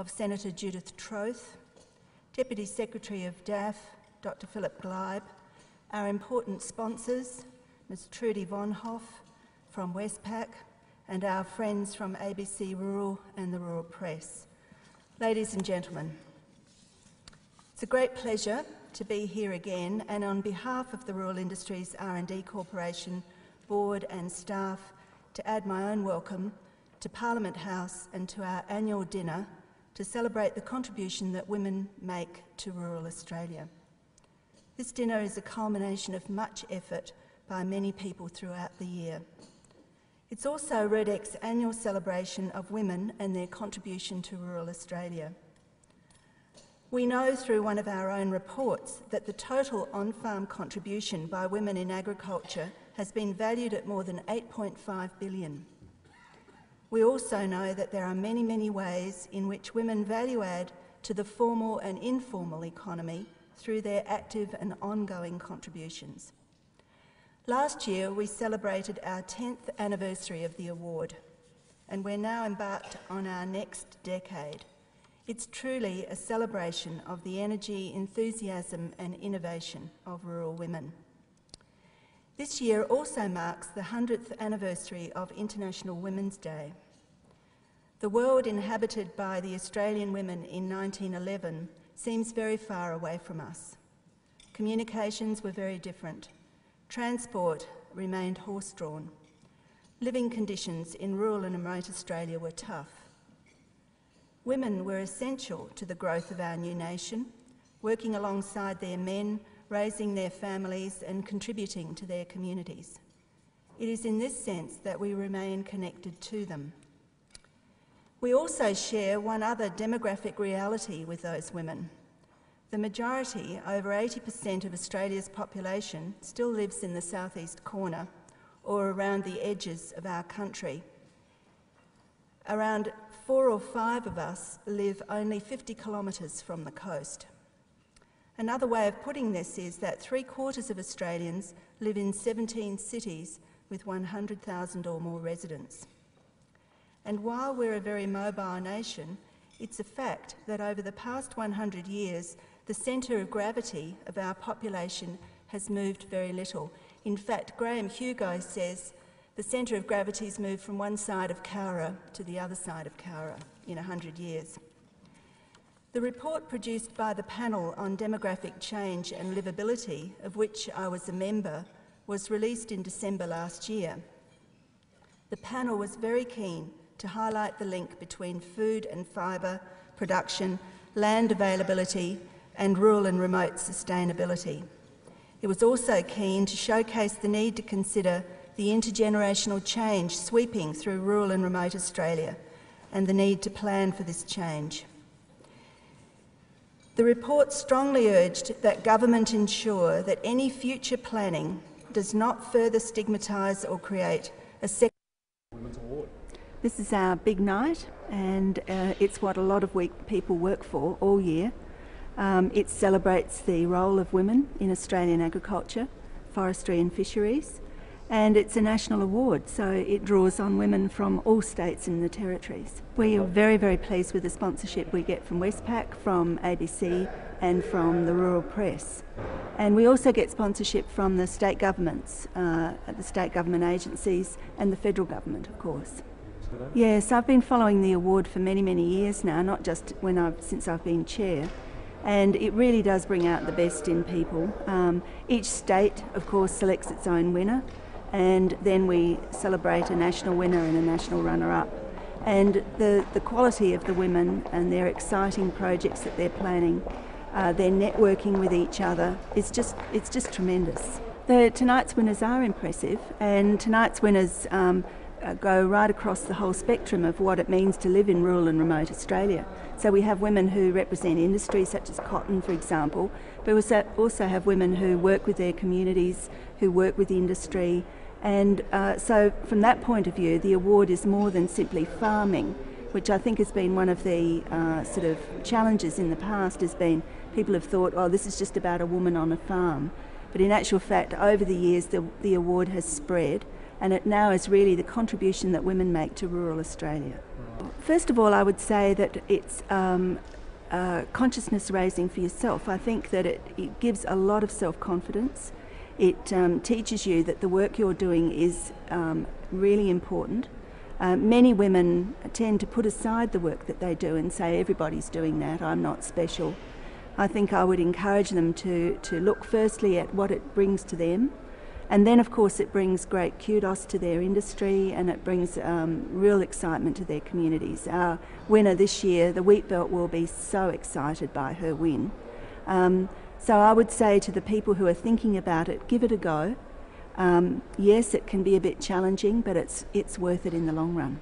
of Senator Judith Troth, Deputy Secretary of DAF, Dr Philip Gleib, our important sponsors, Ms Trudy Vonhoff from Westpac, and our friends from ABC Rural and the Rural Press. Ladies and gentlemen, it's a great pleasure to be here again, and on behalf of the Rural Industries R&D Corporation Board and staff, to add my own welcome to Parliament House and to our annual dinner to celebrate the contribution that women make to rural Australia. This dinner is a culmination of much effort by many people throughout the year. It's also RIRDC's annual celebration of women and their contribution to rural Australia. We know through one of our own reports that the total on-farm contribution by women in agriculture has been valued at more than $8.5 billion. We also know that there are many, many ways in which women value add to the formal and informal economy through their active and ongoing contributions. Last year, we celebrated our 10th anniversary of the award, and we're now embarked on our next decade. It's truly a celebration of the energy, enthusiasm and innovation of rural women. This year also marks the 100th anniversary of International Women's Day. The world inhabited by the Australian women in 1911 seems very far away from us. Communications were very different. Transport remained horse-drawn. Living conditions in rural and remote Australia were tough. Women were essential to the growth of our new nation, working alongside their men, raising their families and contributing to their communities. It is in this sense that we remain connected to them. We also share one other demographic reality with those women. The majority, over 80% of Australia's population, still lives in the southeast corner or around the edges of our country. Around 4 or 5 of us live only 50 kilometres from the coast. Another way of putting this is that 3/4 of Australians live in 17 cities with 100,000 or more residents. And while we're a very mobile nation, it's a fact that over the past 100 years, the centre of gravity of our population has moved very little. In fact, Graham Hugo says the centre of gravity has moved from one side of Cowra to the other side of Cowra in 100 years. The report produced by the panel on demographic change and livability, of which I was a member, was released in December last year. The panel was very keen to highlight the link between food and fibre production, land availability, and rural and remote sustainability. It was also keen to showcase the need to consider the intergenerational change sweeping through rural and remote Australia and the need to plan for this change. The report strongly urged that government ensure that any future planning does not further stigmatise or create a second. This is our big night, and it's what a lot of people work for all year. It celebrates the role of women in Australian agriculture, forestry and fisheries, and it's a national award, so it draws on women from all states and the territories. We are very, very pleased with the sponsorship we get from Westpac, from ABC and from the Rural Press. And we also get sponsorship from the state governments, the state government agencies and the federal government, of course. Yes, I've been following the award for many, many years now, not just since I've been chair. And it really does bring out the best in people. Each state, of course, selects its own winner, and then we celebrate a national winner and a national runner-up. And the quality of the women and their exciting projects that they're planning, their networking with each other, it's just tremendous. Tonight's winners are impressive, and tonight's winners go right across the whole spectrum of what it means to live in rural and remote Australia. So we have women who represent industries such as cotton, for example, but we also have women who work with their communities, who work with industry. And so from that point of view, the award is more than simply farming, which I think has been one of the sort of challenges in the past, has been people have thought, oh, this is just about a woman on a farm. But in actual fact, over the years, the award has spread, and it now is really the contribution that women make to rural Australia. First of all, I would say that it's consciousness raising for yourself. I think that it gives a lot of self-confidence. It teaches you that the work you're doing is really important. Many women tend to put aside the work that they do and say, everybody's doing that, I'm not special. I think I would encourage them to look firstly at what it brings to them, and then of course it brings great kudos to their industry, and it brings real excitement to their communities. Our winner this year, the Wheat Belt, will be so excited by her win. So I would say to the people who are thinking about it, give it a go. Yes, it can be a bit challenging, but it's worth it in the long run.